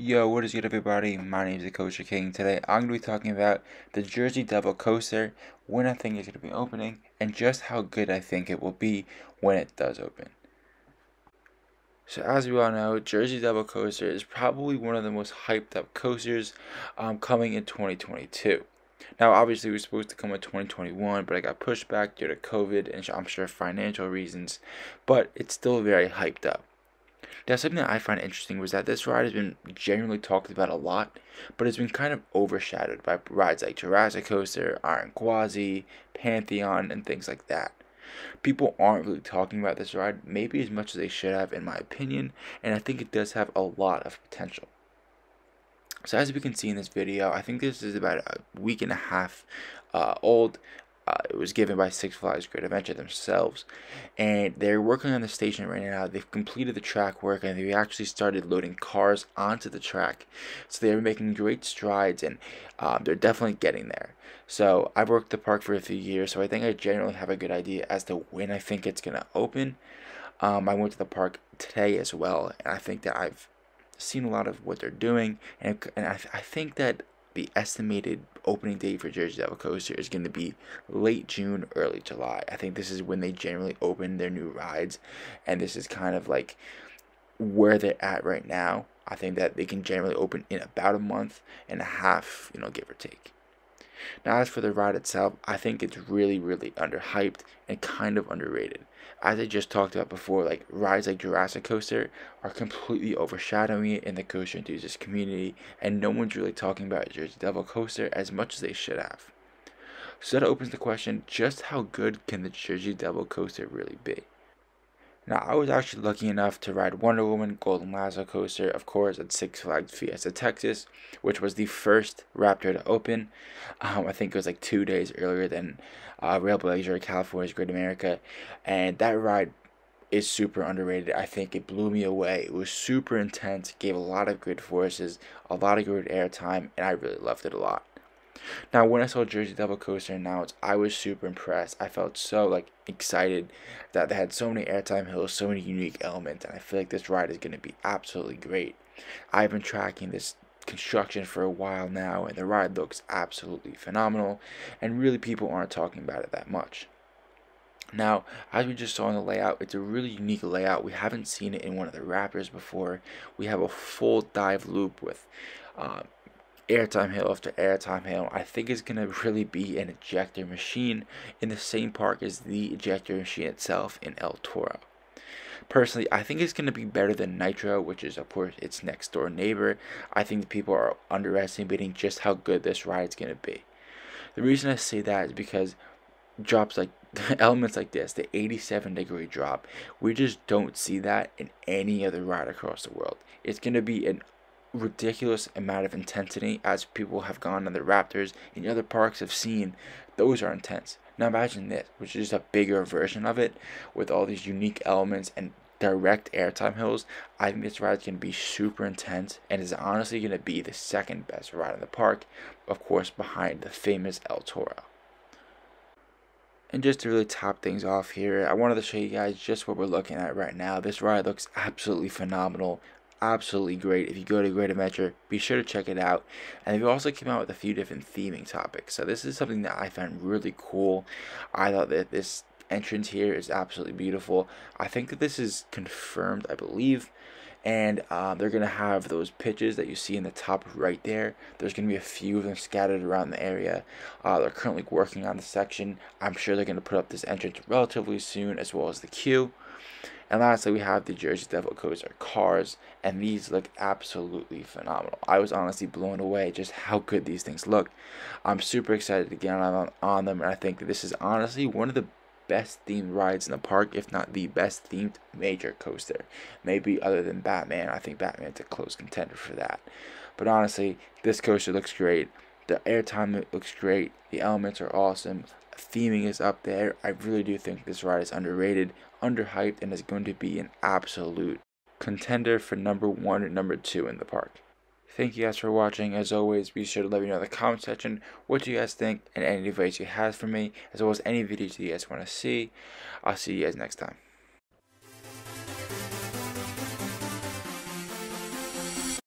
Yo, what is good everybody? My name is the Coaster King. Today I'm going to be talking about the Jersey Devil coaster, when I think it's going to be opening, and just how good I think it will be when it does open. So as we all know, Jersey Devil coaster is probably one of the most hyped up coasters coming in 2022. Now obviously it was supposed to come in 2021, but it got pushed back due to COVID and I'm sure financial reasons, but it's still very hyped up. Now, something that I find interesting was that this ride has been generally talked about a lot, but it's been kind of overshadowed by rides like Jurassic Coaster, Iron Gwazi, Pantheon, and things like that. People aren't really talking about this ride, maybe as much as they should have, in my opinion, and I think it does have a lot of potential. So as we can see in this video, I think this is about a week and a half old. It was given by Six Flags Great Adventure themselves, and they're working on the station right now. They've completed the track work, and they actually started loading cars onto the track. So they're making great strides, and they're definitely getting there. So I've worked the park for a few years, so I think I generally have a good idea as to when I think it's gonna open. I went to the park today as well, and I think that I've seen a lot of what they're doing, and I think that the estimated opening date for Jersey Devil Coaster is going to be late June, early July. I think this is when they generally open their new rides, and this is kind of like where they're at right now. I think that they can generally open in about a month and a half, give or take. Now, as for the ride itself, I think it's really, really underhyped and kind of underrated. As I just talked about before, like rides like Jurassic Coaster are completely overshadowing it in the coaster enthusiast community, and no one's really talking about Jersey Devil Coaster as much as they should have. So that opens the question, just how good can the Jersey Devil Coaster really be? Now, I was actually lucky enough to ride Wonder Woman Golden Lasso Coaster, of course, at Six Flags Fiesta, Texas, which was the first Raptor to open. I think it was like 2 days earlier than Rail Blazer, California's Great America, and that ride is super underrated. I think it blew me away. It was super intense, gave a lot of good forces, a lot of good airtime, and I really loved it a lot. Now, when I saw Jersey Devil Coaster announced, I was super impressed. I felt so excited that they had so many airtime hills, so many unique elements, and I feel like this ride is going to be absolutely great. I've been tracking this construction for a while now, and the ride looks absolutely phenomenal, and really people aren't talking about it that much. Now, as we just saw in the layout, it's a really unique layout. We haven't seen it in one of the Raptors before. We have a full dive loop with airtime hill after airtime hill. I think it's going to really be an ejector machine in the same park as the ejector machine itself in El Toro. Personally, I think it's going to be better than Nitro, which is of course its next door neighbor. I think the people are underestimating just how good this ride is going to be. The reason I say that is because drops like elements like this, the 87-degree drop, we just don't see that in any other ride across the world. It's going to be an ridiculous amount of intensity, as people have gone on the Raptors and other parks have seen. Those are intense. Now imagine this, which is just a bigger version of it with all these unique elements and direct airtime hills. I think this ride is going to be super intense and is honestly going to be the second best ride in the park, of course behind the famous El Toro. And just to really top things off here, I wanted to show you guys just what we're looking at right now. This ride looks absolutely phenomenal, absolutely great. If you go to Great Adventure, be sure to check it out. And they've also came out with a few different theming topics. So this is something that I found really cool. I thought that this entrance here is absolutely beautiful. I think that this is confirmed, I believe. And they're going to have those pitches that you see in the top right there. There's going to be a few of them scattered around the area. They're currently working on the section. I'm sure they're going to put up this entrance relatively soon, as well as the queue. And lastly, we have the Jersey Devil Coaster cars, and these look absolutely phenomenal. I was honestly blown away just how good these things look. I'm super excited to get on them, and I think that this is honestly one of the best themed rides in the park, if not the best themed major coaster. Maybe other than Batman. I think Batman's a close contender for that. But honestly, this coaster looks great. The airtime looks great. The elements are awesome. Theming is up there. I really do think this ride is underrated, underhyped, and is going to be an absolute contender for number 1 and number 2 in the park. Thank you guys for watching. As always, be sure to let me know in the comment section what you guys think and any advice you have for me, as well as any videos you guys want to see. I'll see you guys next time.